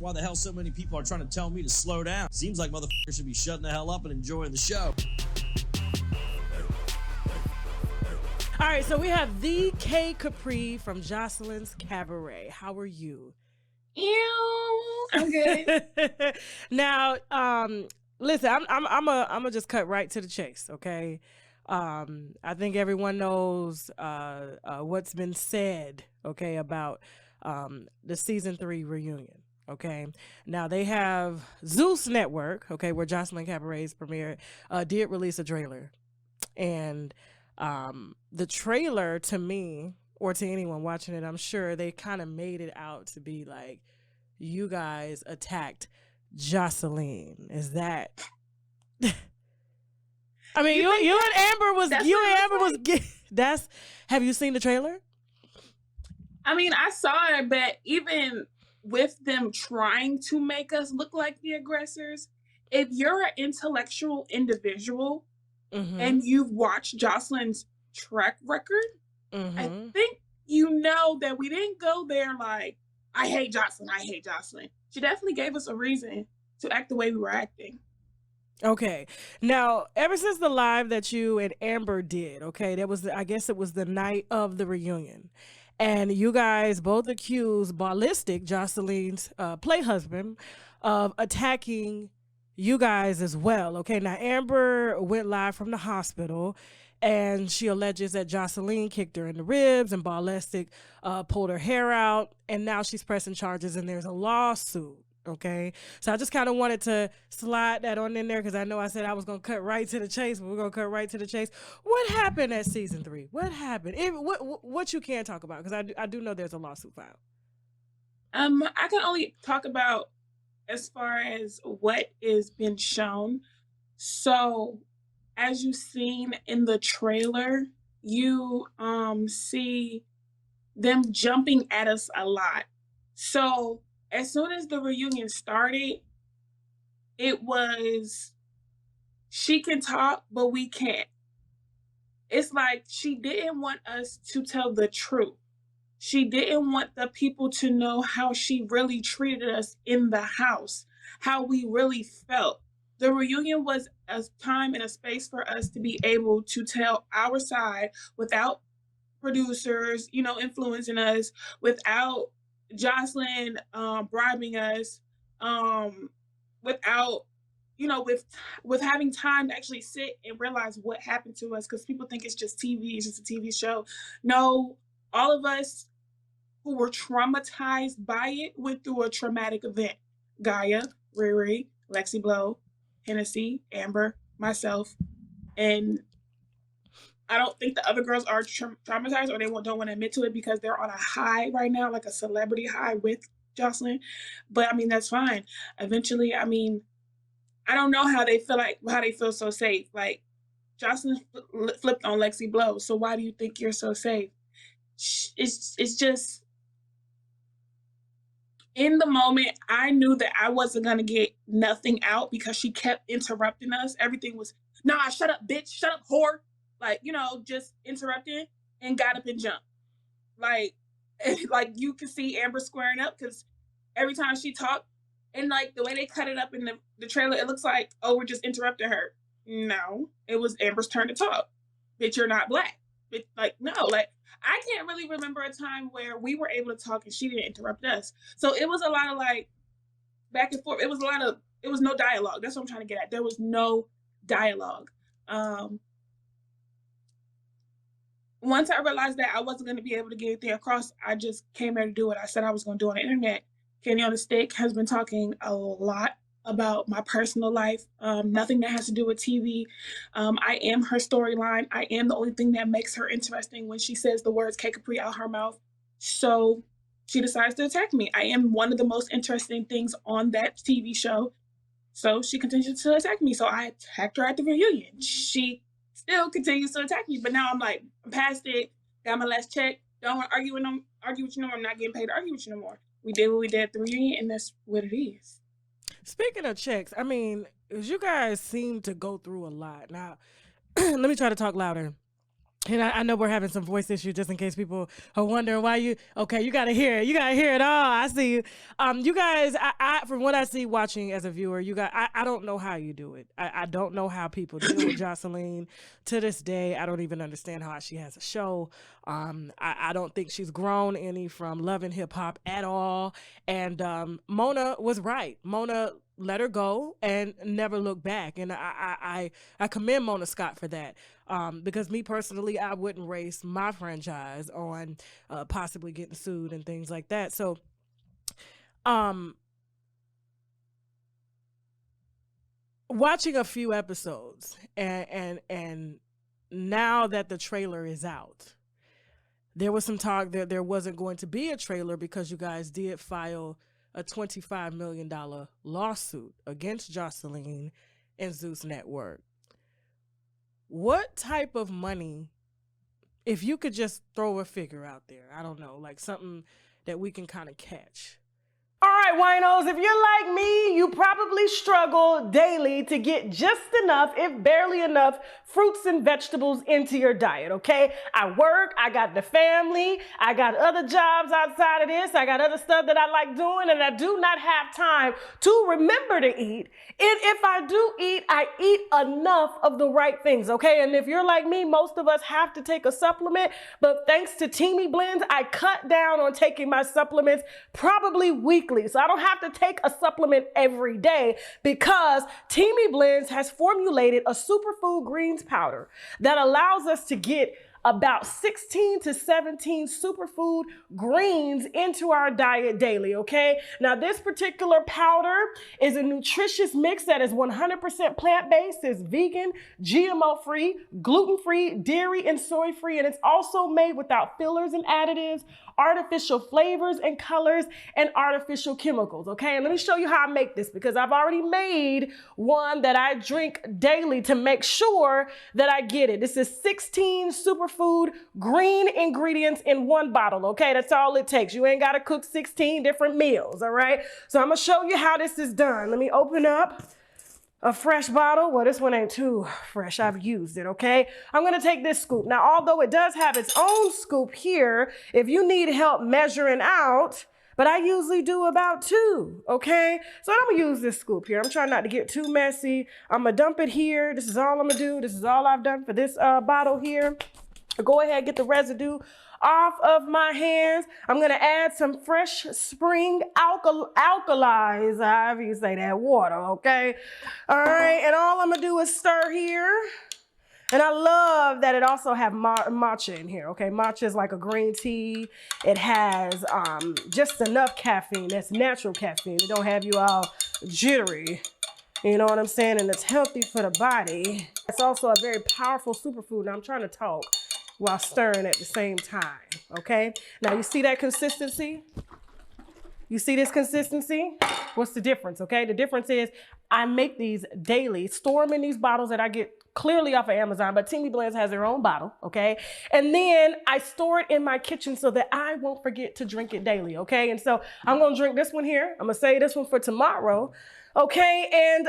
Why the hell so many people are trying to tell me to slow down? Seems like motherfuckers should be shutting the hell up and enjoying the show. All right, so we have the Kkapri from Joseline's Cabaret. How are you? Ew, I'm good. Now, listen, I'm gonna just cut right to the chase, okay? I think everyone knows what's been said, okay, about the season 3 reunion. Okay, now they have Zeus Network, okay, where Joseline Cabaret's premiere did release a trailer, and the trailer, to me or to anyone watching it, I'm sure they kind of made it out to be like, you guys attacked Joseline. Is that? I mean, you and Amber was. That's. Have you seen the trailer? I mean, I saw it, but even with them trying to make us look like the aggressors, if you're an intellectual individual and you've watched Joseline's track record, I think you know that we didn't go there like, I hate Joseline. She definitely gave us a reason to act the way we were acting. Okay. Now, ever since the live that you and Amber did, okay, I guess it was the night of the reunion. And you guys both accused Ballistic, Joseline's play husband, of attacking you guys as well. Okay, now Amber went live from the hospital, and she alleges that Joseline kicked her in the ribs and Ballistic pulled her hair out, and now she's pressing charges and there's a lawsuit. Okay, so I just kind of wanted to slide that on in there because I know I said I was going to cut right to the chase, but we're going to cut right to the chase. What happened at season 3? What happened? What you can talk about, because I do know there's a lawsuit filed. I can only talk about as far as what is been shown. So as you've seen in the trailer, you see them jumping at us a lot. So as soon as the reunion started, it was, she can talk, but we can't. It's like she didn't want us to tell the truth. She didn't want the people to know how she really treated us in the house, how we really felt. The reunion was a time and a space for us to be able to tell our side without producers, influencing us, without Joseline bribing us, without, with having time to actually sit and realize what happened to us, because people think it's just TV, it's just a TV show. No, all of us who were traumatized by it went through a traumatic event. Gaia, Riri, Lexi Blow, Hennessy, Amber, myself, and I don't think the other girls are traumatized, or they don't want to admit to it because they're on a high right now, like a celebrity high with Joseline. But I mean, that's fine. Eventually, I mean, I don't know how they feel so safe. Like, Joseline flipped on Lexi Blow, so why do you think you're so safe? It's just, in the moment, I knew that I wasn't going to get nothing out because she kept interrupting us. Everything was, nah, shut up, bitch, shut up, whore. Like, just interrupting, and got up and jumped. Like you could see Amber squaring up because every time she talked, and like the way they cut it up in the trailer, it looks like, oh, we're just interrupting her. No, it was Amber's turn to talk. Bitch, you're not black. Bitch, no, I can't really remember a time where we were able to talk and she didn't interrupt us. So it was a lot of back and forth. It was no dialogue. That's what I'm trying to get at. There was no dialogue. Once I realized that I wasn't going to be able to get anything across, I just came here to do what I said I was going to do on the internet. Kenny on the Stick has been talking a lot about my personal life, nothing that has to do with TV. I am her storyline. I am the only thing that makes her interesting when she says the words Kkapri out her mouth. So she decides to attack me. I am one of the most interesting things on that TV show. So she continues to attack me. So I attacked her at the reunion. She still continues to attack me, but now I'm like, I'm past it, got my last check, don't want to argue with you no more. I'm not getting paid to argue with you no more. We did what we did at the reunion, and that's what it is. Speaking of checks, I mean, you guys seem to go through a lot. Now, let me try to talk louder. And I know we're having some voice issues just in case people are wondering why you, okay, you got to hear it. You got to hear it all. I see you. You guys, from what I see watching as a viewer, you guys, I don't know how you do it. I don't know how people deal with Joseline to this day. I don't even understand how she has a show. I don't think she's grown any from Love and Hip Hop at all. And Mona was right. Mona let her go and never look back. And I commend Mona Scott for that. Because me personally, I wouldn't race my franchise on possibly getting sued and things like that. So, watching a few episodes and now that the trailer is out, there was some talk that there wasn't going to be a trailer because you guys did file a $25 million lawsuit against Joseline and Zeus Network. What type of money, if you could just throw a figure out there, I don't know, like something that we can kind of catch. All right, winos, if you're like me, you probably struggle daily to get just enough, if barely enough, fruits and vegetables into your diet, okay? I work, I got the family, I got other jobs outside of this, I got other stuff that I like doing, and I do not have time to remember to eat. And if I do eat, I eat enough of the right things, okay? And if you're like me, most of us have to take a supplement, but thanks to Teamy Blends, I cut down on taking my supplements probably weekly. So I don't have to take a supplement every day because Teamy Blends has formulated a superfood greens powder that allows us to get about 16 to 17 superfood greens into our diet daily, okay? Now, this particular powder is a nutritious mix that is 100% plant-based, it's vegan, GMO-free, gluten-free, dairy and soy-free, and it's also made without fillers and additives, artificial flavors and colors, and artificial chemicals, okay? And let me show you how I make this because I've already made one that I drink daily to make sure that I get it. This is 16 superfood green ingredients in one bottle, okay? That's all it takes. You ain't got to cook 16 different meals, all right? So I'm going to show you how this is done. Let me open up a fresh bottle. Well, this one ain't too fresh. I've used it, okay? I'm going to take this scoop. Now, although it does have its own scoop here, if you need help measuring out, but I usually do about 2, okay? So I'm going to use this scoop here. I'm trying not to get too messy. I'm going to dump it here. This is all I'm going to do. This is all I've done for this bottle here. Go ahead, get the residue off of my hands. I'm going to add some fresh spring alkalized, however you say that, water, okay? All right, and all I'm going to do is stir here. And I love that it also have matcha in here, okay? Matcha is like a green tea. It has just enough caffeine. That's natural caffeine. It don't have you all jittery. You know what I'm saying? And it's healthy for the body. It's also a very powerful superfood. Now I'm trying to talk while stirring at the same time, okay? Now you see that consistency? You see this consistency? What's the difference, okay? The difference is I make these daily, store them in these bottles that I get clearly off of Amazon, but Teamy Blends has their own bottle, okay? And then I store it in my kitchen so that I won't forget to drink it daily, okay? And so I'm gonna drink this one here. I'm gonna save this one for tomorrow, okay? And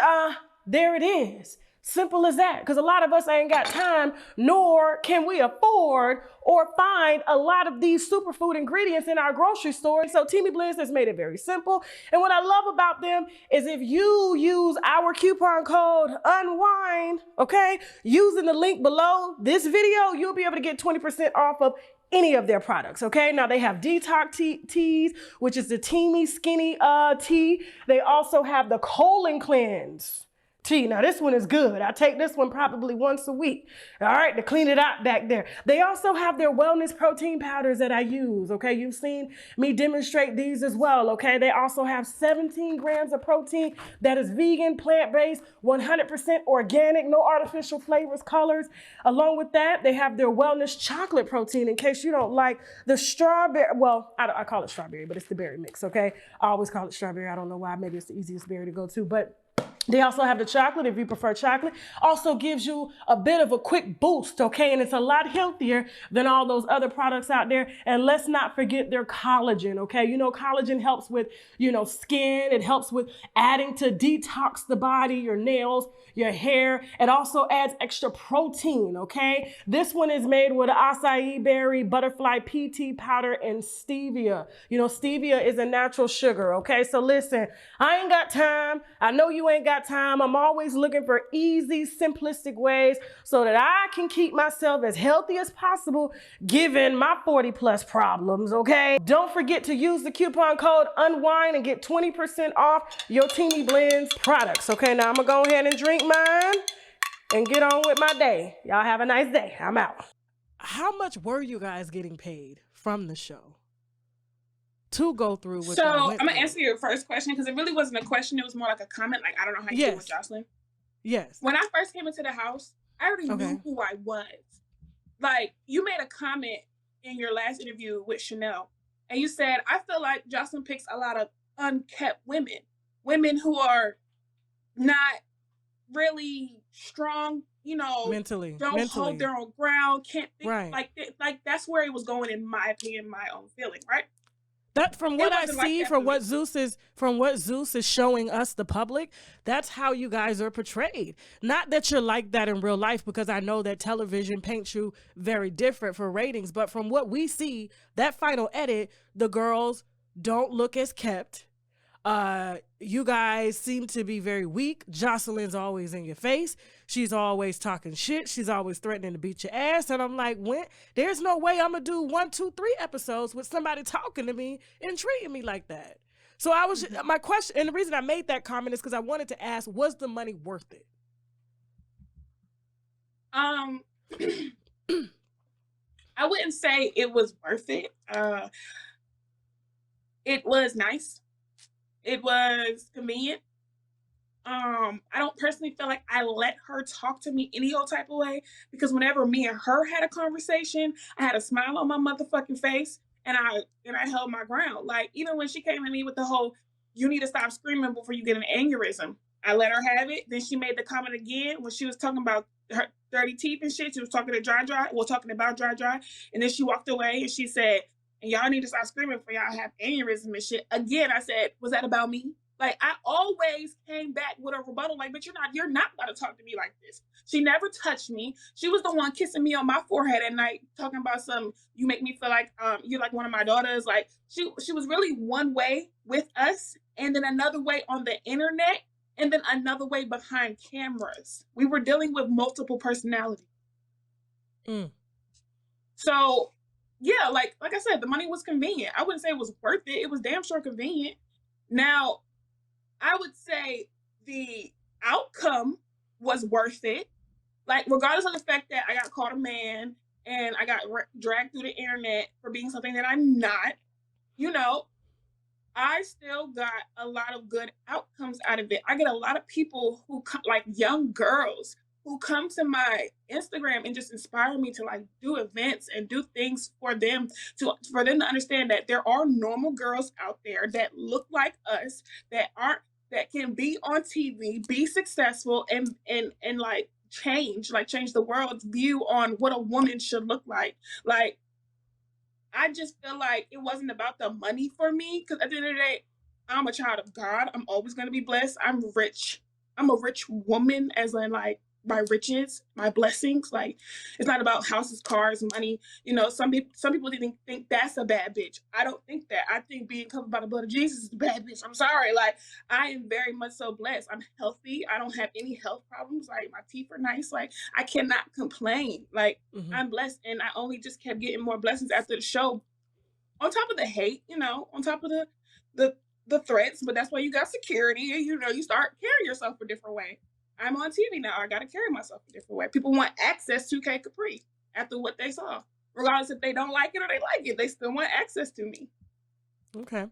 there it is. Simple as that, because a lot of us ain't got time, nor can we afford or find a lot of these superfood ingredients in our grocery store. So Teamy Blends has made it very simple. And what I love about them is if you use our coupon code UNWINE, okay, using the link below this video, you'll be able to get 20% off of any of their products, okay? Now they have Detox Teas, which is the Teamy Skinny tea. They also have the Colon Cleanse tea. Now this one is good. I take this one probably once a week, all right, to clean it out back there. They also have their wellness protein powders that I use, okay? You've seen me demonstrate these as well, okay? They also have 17 grams of protein that is vegan, plant-based, 100% organic, no artificial flavors, colors. Along with that, they have their wellness chocolate protein in case you don't like the strawberry. Well, I call it strawberry, but it's the berry mix, okay? I always call it strawberry. I don't know why. Maybe it's the easiest berry to go to, but They also have the chocolate if you prefer chocolate. Also gives you a bit of a quick boost, okay? And it's a lot healthier than all those other products out there. And let's not forget their collagen, okay? You know, collagen helps with, skin. It helps with adding to detox the body, your nails, your hair. It also adds extra protein, okay? This one is made with acai berry, butterfly pea tea powder, and stevia. You know, stevia is a natural sugar, okay? So listen, I ain't got time. I know you ain't got time. I'm always looking for easy, simplistic ways so that I can keep myself as healthy as possible given my 40 plus problems, okay? Don't forget to use the coupon code UNWINE and get 20% off your Teeny Blends products, okay? Now I'm gonna go ahead and drink mine and get on with my day. Y'all have a nice day. I'm out. How much were you guys getting paid from the show to go through with? So I'm gonna answer your first question because it really wasn't a question. It was more like a comment. Like, I don't know how you did with Joseline. Yes. When I first came into the house, I already knew who I was. Like, you made a comment in your last interview with Chanel, and you said, I feel like Joseline picks a lot of unkept women who are not really strong, mentally, don't hold their own ground, can't think, right. Like that's where it was going, in my opinion, my own feeling, right? That from what I see, from what Zeus is showing us, the public, that's how you guys are portrayed. Not that you're like that in real life, because I know that television paints you very different for ratings. But from what we see, that final edit, the girls don't look as kept. You guys seem to be very weak. Joseline's always in your face. She's always talking shit. She's always threatening to beat your ass. And I'm like, there's no way I'm going to do 1, 2, 3 episodes with somebody talking to me and treating me like that. So my question, and the reason I made that comment is because I wanted to ask, was the money worth it? I wouldn't say it was worth it. It was nice. It was convenient. I don't personally feel like I let her talk to me any old type of way, because whenever me and her had a conversation, I had a smile on my motherfucking face, and I held my ground. Like, even when she came at me with the whole, you need to stop screaming before you get an aneurysm, I let her have it. Then she made the comment again when she was talking about her dirty teeth and shit. She was talking about dry. And then she walked away and she said, and y'all need to stop screaming for y'all have aneurysm and shit. Again, I said, was that about me? Like, I always came back with a rebuttal, like, but you're not gonna talk to me like this. She never touched me. She was the one kissing me on my forehead at night, talking about you make me feel like you're like one of my daughters. Like, she was really one way with us, and then another way on the internet, and then another way behind cameras. We were dealing with multiple personalities. So yeah, like I said, the money was convenient. I wouldn't say it was worth it. It was damn sure convenient. Now, I would say the outcome was worth it. Like, regardless of the fact that I got called a man and I got dragged through the internet for being something that I'm not, I still got a lot of good outcomes out of it. I get a lot of people who like young girls who come to my Instagram and just inspire me to like do events and do things for them to understand that there are normal girls out there that look like us, that can be on TV, be successful, and like change the world's view on what a woman should look like. Like, I just feel like it wasn't about the money for me, because at the end of the day, I'm a child of God. I'm always going to be blessed. I'm rich. I'm a rich woman, as in like my riches, my blessings. Like, it's not about houses, cars, money. Some people think that's a bad bitch. I don't think that. I think being covered by the blood of Jesus is a bad bitch. I'm sorry. Like, I am very much so blessed. I'm healthy. I don't have any health problems. Like, my teeth are nice. Like, I cannot complain. Like, I'm blessed, and I only just kept getting more blessings after the show. On top of the hate, on top of the threats, but that's why you got security, and you start carrying yourself a different way. I'm on TV now. I got to carry myself a different way. People want access to Kkapri after what they saw. Regardless if they don't like it or they like it, they still want access to me. Okay.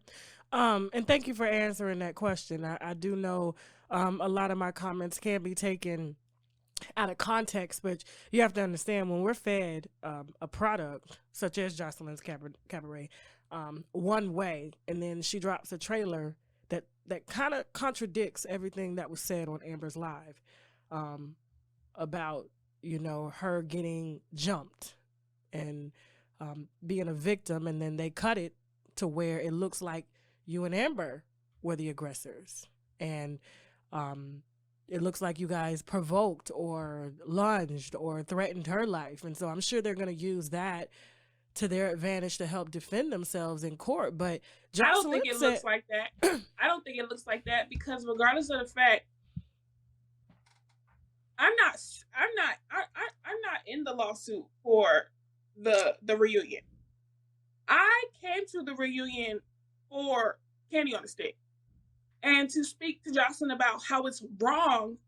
And thank you for answering that question. I do know a lot of my comments can be taken out of context, but you have to understand, when we're fed a product such as Joseline's Cabaret one way, and then she drops a trailer that that kind of contradicts everything that was said on Amber's live, about, you know, her getting jumped and being a victim, and then they cut it to where it looks like you and Amber were the aggressors, and it looks like you guys provoked or lunged or threatened her life. And so I'm sure they're going to use that to their advantage to help defend themselves in court. But Joseline I don't think it looks like that. I don't think it looks like that, because regardless of the fact, I'm not in the lawsuit for the reunion. I came to the reunion for Candy on a Stick, and to speak to Joseline about how it's wrong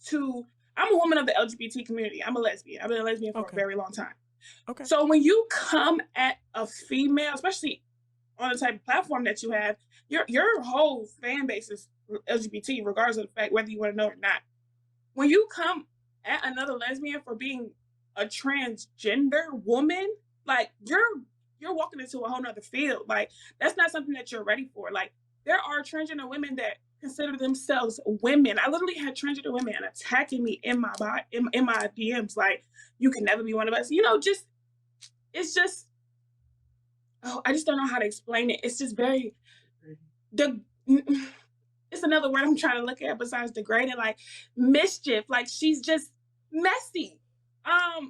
to. I'm a woman of the LGBT community. I'm a lesbian. I've been a lesbian for a very long time. Okay. So when you come at a female, especially on the type of platform that you have, your whole fan base is LGBT, regardless of the fact whether you want to know it or not. When you come at another lesbian for being a transgender woman, like you're walking into a whole nother field. Like, that's not something that you're ready for. Like, there are transgender women that consider themselves women. I literally had transgender women attacking me in my body, in my DMs, like, you can never be one of us. You know, just, it's just, oh, I just don't know how to explain it. It's just very, it's another word I'm trying to look at besides degrading, like mischief. Like, she's just messy. I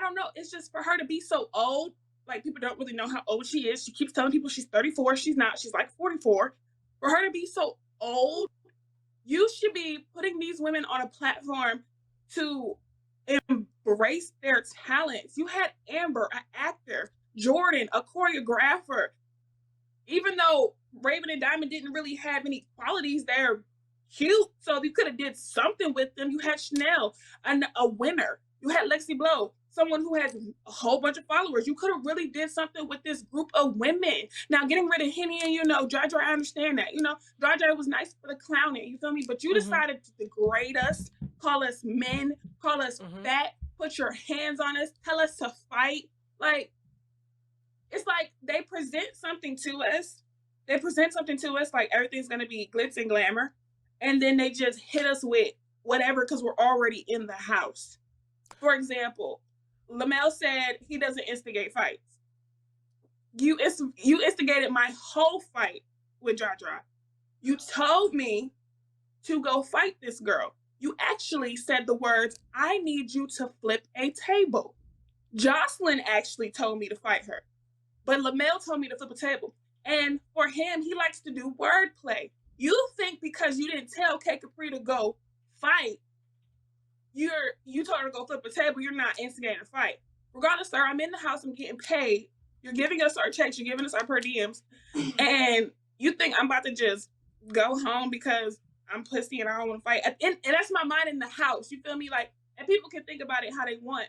don't know. It's just for her to be so old. Like, people don't really know how old she is. She keeps telling people she's 34. She's not. She's like 44. For her to be so old, you should be putting these women on a platform to embrace their talents. You had Amber, an actor, Jordan, a choreographer. Even though Raven and Diamond didn't really have any qualities, they're cute, so you could have did something with them. You had Chanel, a winner. You had Lexi Blow, someone who has a whole bunch of followers. You could have really did something with this group of women. Now, getting rid of Henny and, you know, Dry, I understand that. You know, Dry was nice for the clowning, you feel me? But you decided to degrade us, call us men, call us fat, put your hands on us, tell us to fight. Like, it's like they present something to us. They present something to us like everything's going to be glitz and glamour. And then they just hit us with whatever because we're already in the house. For example, Lamel said he doesn't instigate fights. You instigated my whole fight with Dry. You told me to go fight this girl. You actually said the words, I need you to flip a table. Joseline actually told me to fight her. But Lamel told me to flip a table. And for him, he likes to do wordplay. You think because you didn't tell Kkapri to go fight, you told her to go flip a table, you're not instigating a fight. Regardless, sir, I'm in the house, I'm getting paid. You're giving us our checks, you're giving us our per diems, and you think I'm about to just go home because I'm pussy and I don't want to fight. And that's my mind in the house, you feel me? Like, and people can think about it how they want,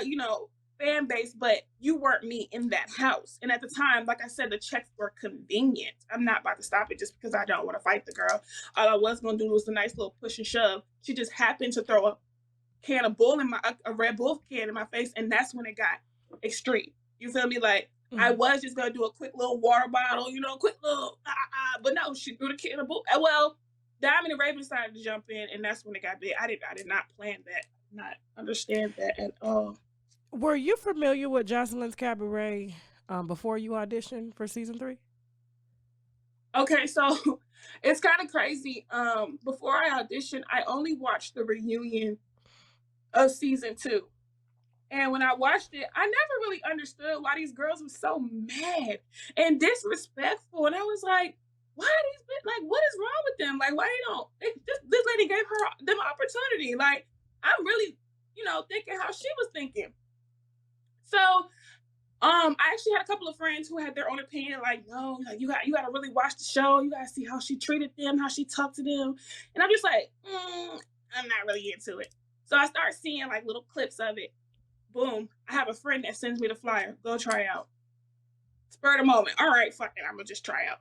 you know, fan base, but you weren't me in that house. And at the time, like I said, the checks were convenient. I'm not about to stop it just because I don't want to fight the girl. All I was going to do was a nice little push and shove. She just happened to throw a can of bull a Red Bull can in my face, and that's when it got extreme. You feel me? Like, I was just going to do a quick little water bottle, you know, quick little, but no, she threw the can of bull. Well, Diamond and Raven decided to jump in, and that's when it got big. I did not plan that, not understand that at all. Were you familiar with Joseline's Cabaret before you auditioned for season 3? Okay, so it's kind of crazy. Before I auditioned, I only watched the reunion of season 2. And when I watched it, I never really understood why these girls were so mad and disrespectful. And I was like, why are these, like, what is wrong with them? Like, why this lady gave them opportunity. Like, I'm really, you know, thinking how she was thinking. So, I actually had a couple of friends who had their own opinion, like, no, like, you got to really watch the show. You got to see how she treated them, how she talked to them. And I'm just like, I'm not really into it. So I start seeing like little clips of it. Boom. I have a friend that sends me the flyer. Go try out. Spur of the moment. All right, fuck it. I'm going to just try out.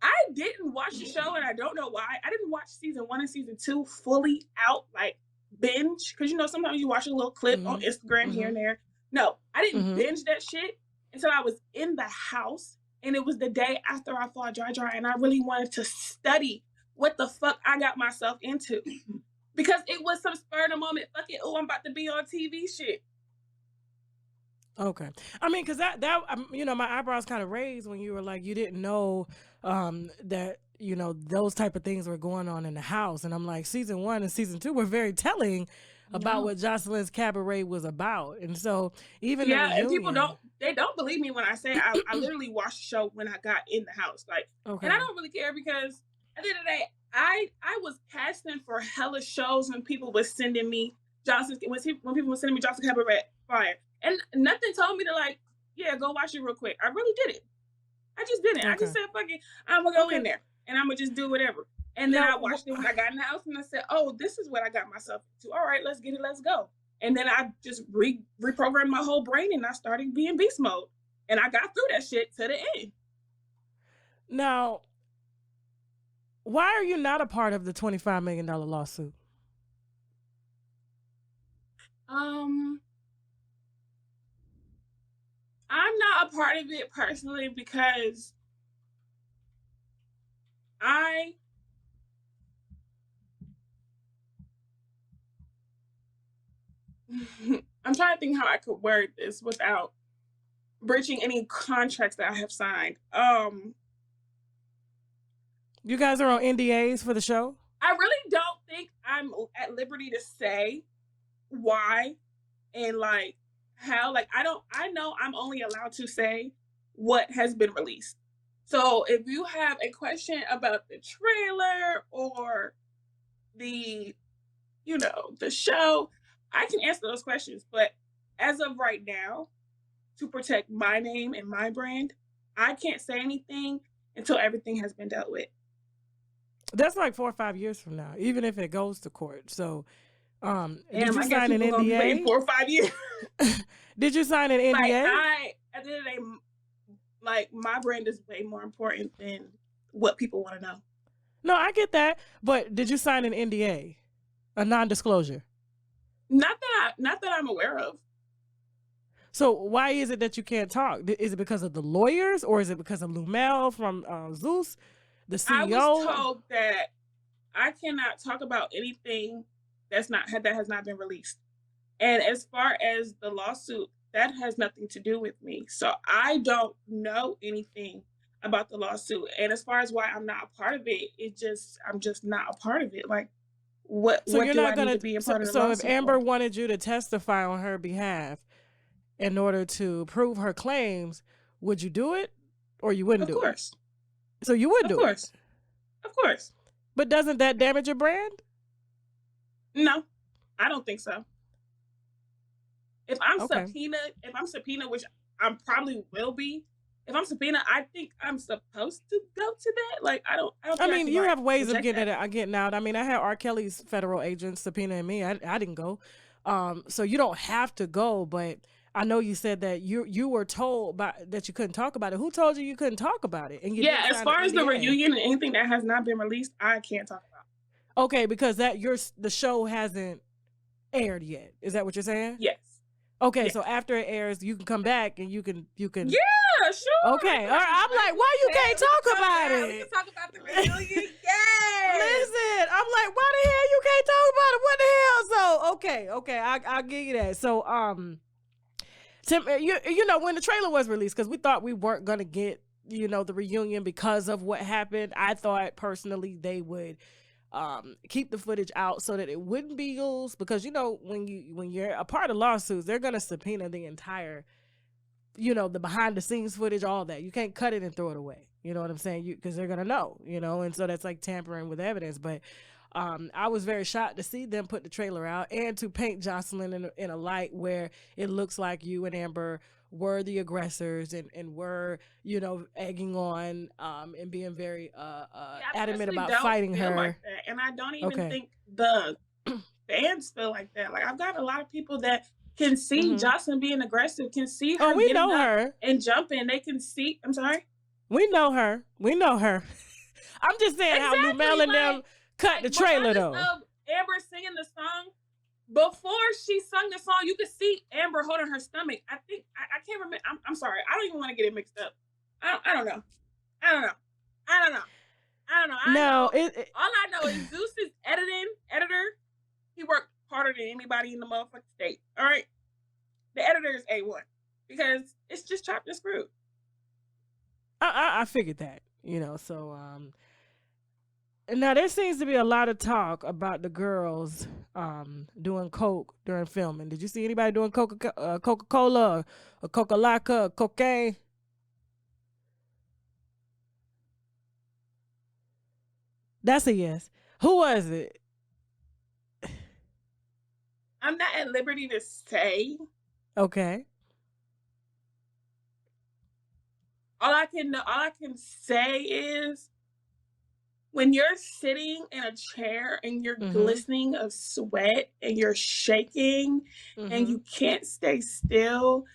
I didn't watch the show, and I don't know why. I didn't watch season 1 and season 2 fully out, like binge. Because, you know, sometimes you watch a little clip on Instagram here and there. No, I didn't binge that shit until I was in the house And it was the day after I fought dry, and I really wanted to study what the fuck I got myself into. Because it was some spur of the moment, fuck it, oh, I'm about to be on TV shit. Okay. I mean, because that my eyebrows kind of raised when you were like, you didn't know that, those type of things were going on in the house. And I'm like, season 1 and season 2 were very telling about what Joseline's Cabaret was about. And so even the reunion, and people don't believe me when I say I literally watched the show when I got in the house. Like, okay. And I don't really care because at the end of the day, I was casting for hella shows when people were sending me when people were sending me Jocelyn Cabaret Fire. And nothing told me to like, yeah, go watch it real quick. I really did it. I just didn't. I just said, fuck it, I'm gonna go in there and I'm gonna just do whatever. And then I watched it when I got in the house and I said, oh, this is what I got myself into. All right, let's get it, let's go. And then I just reprogrammed my whole brain and I started being beast mode. And I got through that shit to the end. Now, why are you not a part of the $25 million lawsuit? I'm not a part of it personally because I'm trying to think how I could word this without breaching any contracts that I have signed. You guys are on NDAs for the show? I really don't think I'm at liberty to say why and like how. Like I know I'm only allowed to say what has been released. So if you have a question about the trailer or the show, I can answer those questions. But as of right now, to protect my name and my brand, I can't say anything until everything has been dealt with. That's like 4 or 5 years from now, even if it goes to court. So, did you I sign an NDA? 4 or 5 years. Did you sign an NDA? Like, at the end of the day, like my brand is way more important than what people want to know. No, I get that, but did you sign an NDA, a non-disclosure? Not that I'm aware of. So why is it that you can't talk? Is it because of the lawyers, or is it because of Lumel from Zeus, the CEO? I was told that I cannot talk about anything that has not been released. And as far as the lawsuit, that has nothing to do with me. So I don't know anything about the lawsuit. And as far as why I'm not a part of it, I'm just not a part of it. Like, what do I need to be a part of the lawsuit? So if Amber wanted you to testify on her behalf in order to prove her claims, would you do it or you wouldn't do it? Of course. So you would do it? Of course. But doesn't that damage your brand? No, I don't think so. If I'm subpoenaed, which I probably will be, if I'm subpoenaed, I think I'm supposed to go to that. Like, I don't. I mean, you have ways of getting out. I mean, I had R. Kelly's federal agents subpoenaing me. I didn't go. So you don't have to go, but I know you said that you were told that you couldn't talk about it. Who told you couldn't talk about it? And as far as the reunion and anything that has not been released, I can't talk about. Okay, because the show hasn't aired yet. Is that what you're saying? Yes. Okay, so after it airs, you can come back and you can. Yeah, sure. Okay, all right. I'm like, why you can't talk about it? We can talk about the reunion. Yes. Listen, I'm like, why the hell you can't talk about it? What the hell? So okay, I'll give you that. So Tim, when the trailer was released, because we thought we weren't gonna get the reunion because of what happened. I thought personally they would keep the footage out so that it wouldn't be used, because when you're a part of lawsuits, they're gonna subpoena the entire the behind the scenes footage, all that. You can't cut it and throw it away, you know what I'm saying, because they're gonna know, and so that's like tampering with evidence. But I was very shocked to see them put the trailer out and to paint Joseline in a light where it looks like you and Amber were the aggressors and were, egging on and being very adamant about fighting her. Like that. And I don't even think the fans feel like that. Like, I've got a lot of people that can see Joseline being aggressive, can see her we know her and jumping. They can see. I'm sorry. We know her. I'm just saying how Lumel and them cut the trailer though. Amber singing the song. Before she sung the song, you could see Amber holding her stomach. I think I can't remember. I'm sorry. I don't even want to get it mixed up. I don't know. I don't know. I don't know. I don't know. No, All I know is Zeus's editor, he worked harder than anybody in the motherfucking state. All right? The editor is A1 because it's just chopped and screwed. I figured that, so now there seems to be a lot of talk about the girls doing coke during filming. Did you see anybody doing Coca-Cola or Coca-Cola or cocaine? That's a yes. Who was it? I'm not at liberty to say. Okay. All I can say is when you're sitting in a chair and you're glistening of sweat and you're shaking and you can't stay still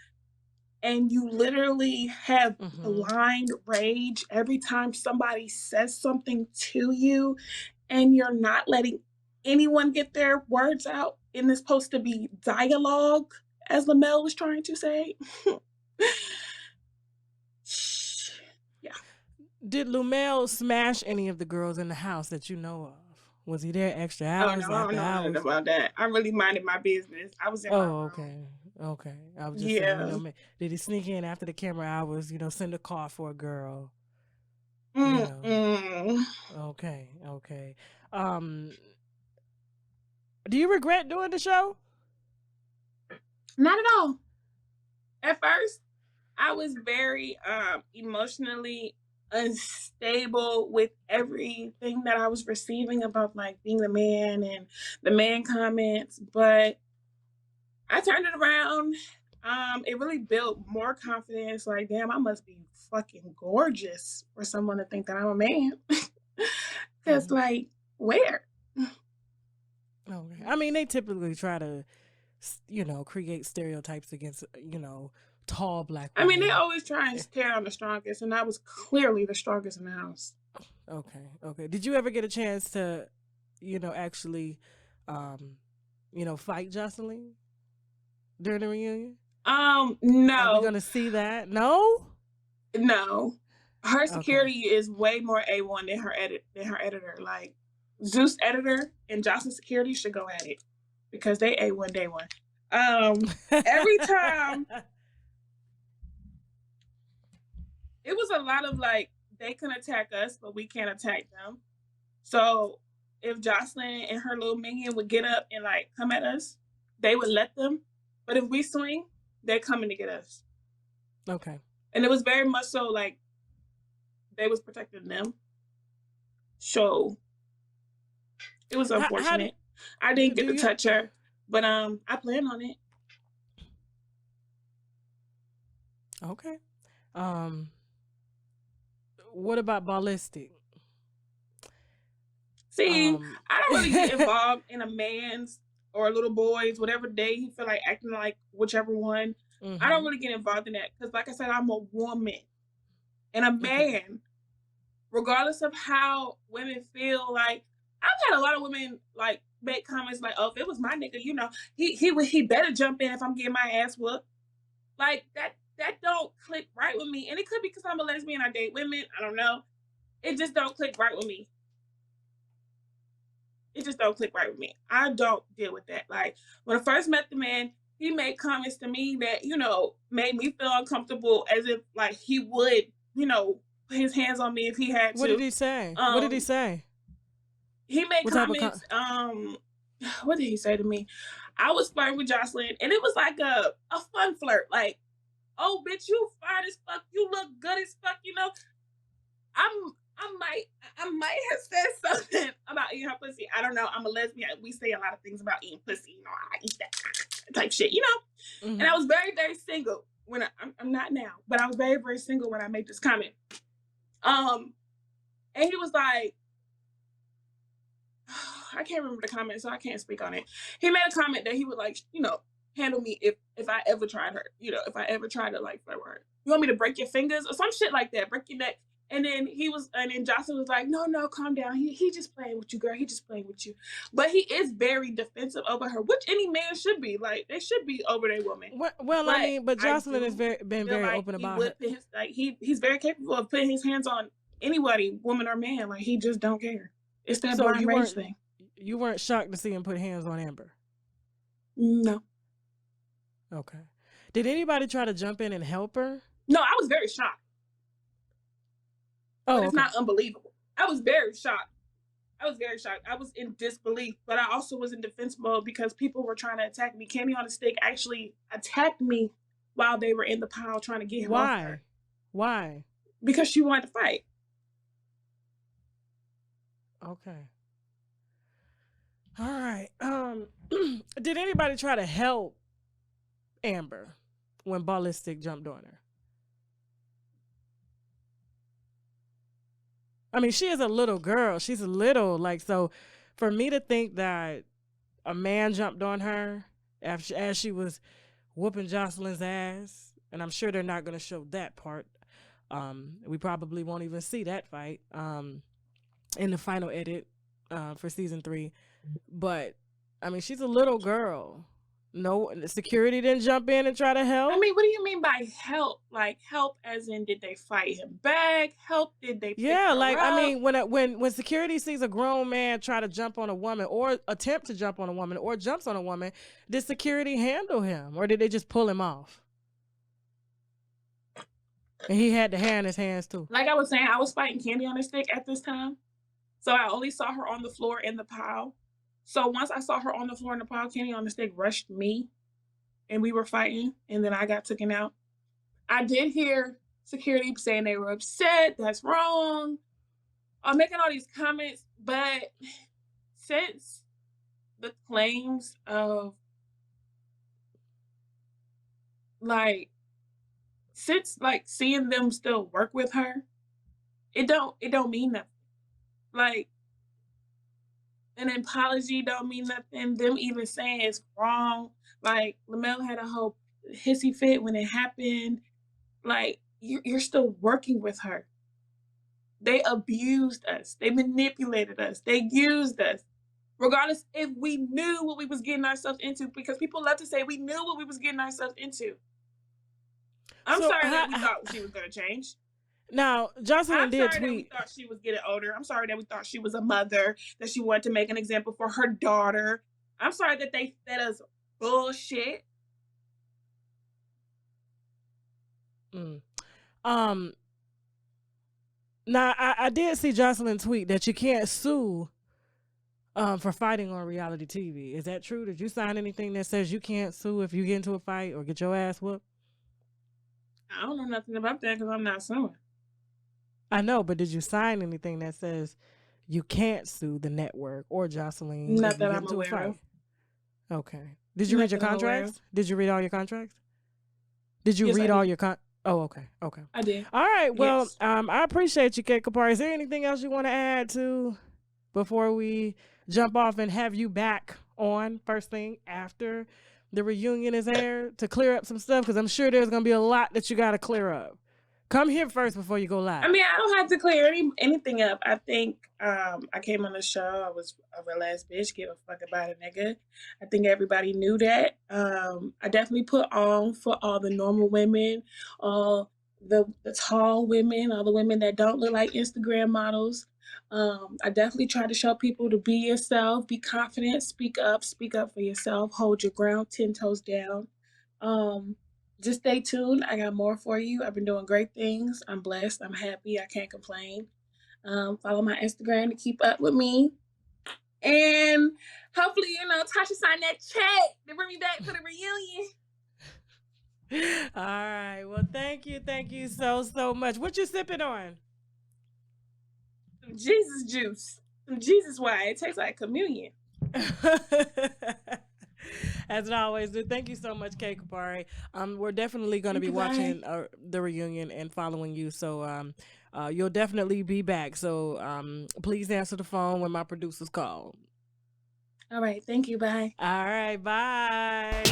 and you literally have blind rage every time somebody says something to you and you're not letting anyone get their words out and it's supposed to be dialogue, as Lamel was trying to say. Yeah. Did Lumel smash any of the girls in the house that you know of? Was he there extra hours? Oh, no, I don't know nothing about that. I really minded my business. I was in my room. Okay. I was just saying, did he sneak in after the camera hours, send a call for a girl? Okay. Do you regret doing the show? Not at all. At first, I was very emotionally unstable with everything that I was receiving about like being the man and the man comments, but I turned it around. It really built more confidence. Like, damn, I must be fucking gorgeous for someone to think that I'm a man. Because, like, where? Okay. I mean, they typically try to, create stereotypes against, tall black women. I mean, they always try and scare on the strongest, and I was clearly the strongest in the house. Okay. Did you ever get a chance to, actually, fight Joseline during the reunion? No. Are we gonna see that? No. Her security is way more A1 than her editor. Like Zeus editor and Jocelyn security should go at it because they A1 day one. Every time it was a lot of like they can attack us, but we can't attack them. So if Jocelyn and her little minion would get up and like come at us, they would let them. But if we swing, they're coming to get us. Okay. And it was very much so like they was protecting them. So it was unfortunate. I didn't get to touch her, but I plan on it. Okay. What about ballistic? See, I don't really get involved in a man's or a little boy's, whatever day he feel like acting like whichever one. I don't really get involved in that because, like I said, I'm a woman. And a man, regardless of how women feel, like, I've had a lot of women, like, make comments like, oh, if it was my nigga, he better jump in if I'm getting my ass whooped. Like, that don't click right with me. And it could be because I'm a lesbian, I date women, I don't know. It just don't click right with me. I don't deal with that. Like, when I first met the man, he made comments to me that, made me feel uncomfortable as if, like, he would, put his hands on me if he had to. What did he say? He made comments, what did he say to me? I was flirting with Joseline, and it was like a fun flirt. Like, oh, bitch, you fine as fuck. You look good as fuck, I might have said something about eating her pussy. I don't know. I'm a lesbian. We say a lot of things about eating pussy. I eat that type shit, And I was very, very single when I'm not now, but I was very, very single when I made this comment. And he was like, I can't remember the comment, so I can't speak on it. He made a comment that he would like, handle me if I ever tried her, if I ever tried to like flirt with her. You want me to break your fingers or some shit like that? Break your neck. And then Jocelyn was like, no, calm down. He just playing with you, girl. He just playing with you. But he is very defensive over her, which any man should be. Like, they should be over their woman. Well, I mean, but Jocelyn has been very open about it. He's very capable of putting his hands on anybody, woman or man. Like, he just don't care. It's that blind rage thing. You weren't shocked to see him put hands on Amber? No. Okay. Did anybody try to jump in and help her? No, I was very shocked. But it's not unbelievable. I was very shocked. I was in disbelief, but I also was in defense mode because people were trying to attack me. Candy on a Stick actually attacked me while they were in the pile trying to get him off her. Why? Because she wanted to fight. Okay. All right. Did anybody try to help Amber when Ballistic jumped on her? I mean, she is a little girl. She's a little, so for me to think that a man jumped on her as she was whooping Jocelyn's ass, and I'm sure they're not going to show that part. We probably won't even see that fight in the final edit for season 3. But, I mean, she's a little girl. No, the security didn't jump in and try to help. I mean, what do you mean by help? Like, help as in, did they fight him back? Help, did they pick her up? I mean, when security sees a grown man try to jump on a woman or attempt to jump on a woman or jumps on a woman, did security handle him or did they just pull him off? And he had the hair in his hands too. Like I was saying, I was fighting Candy on a Stick at this time. So I only saw her on the floor in the pile. So once I saw her on the floor in the pile, Candy on the Stick rushed me and we were fighting and then I got taken out. I did hear security saying they were upset. That's wrong. I'm making all these comments, but since the claims of seeing them still work with her, it don't mean nothing. Like, an apology don't mean nothing. Them even saying it's wrong. Like, Lamel had a whole hissy fit when it happened. Like, you're still working with her. They abused us. They manipulated us. They used us. Regardless if we knew what we was getting ourselves into, because people love to say we knew what we was getting ourselves into. I'm sorry that we thought she was going to change. Now, Joseline did tweet. I'm sorry that we thought she was getting older. I'm sorry that we thought she was a mother, that she wanted to make an example for her daughter. I'm sorry that they fed us bullshit. Now, I did see Joseline tweet that you can't sue for fighting on reality TV. Is that true? Did you sign anything that says you can't sue if you get into a fight or get your ass whooped? I don't know nothing about that because I'm not suing. I know, but did you sign anything that says you can't sue the network or Joseline? Not that I'm aware of. Okay. Did you read your contracts? Did you read all your contracts? Did you read all your Oh, okay. Okay. I did. All right. Well, I appreciate you, Kkapri. Is there anything else you want to add to before we jump off and have you back on first thing after the reunion is aired to clear up some stuff? Because I'm sure there's going to be a lot that you got to clear up. Come here first before you go live. I mean, I don't have to clear anything up. I think I came on the show. I was a real ass bitch. Give a fuck about a nigga. I think everybody knew that. I definitely put on for all the normal women, all the tall women, all the women that don't look like Instagram models. I definitely try to show people to be yourself, be confident, speak up for yourself, hold your ground, 10 toes down. Just stay tuned. I got more for you. I've been doing great things. I'm blessed. I'm happy. I can't complain. Follow my Instagram to keep up with me. And hopefully, Tasha signed that check to bring me back for the reunion. All right. Well, thank you. Thank you so much. What you sipping on? Some Jesus juice. Some Jesus wine. It tastes like communion. As it always do. Thank you so much, Kkapri. We're definitely going to be watching the reunion and following you. So you'll definitely be back. So please answer the phone when my producers call. All right. Thank you. Bye. All right. Bye.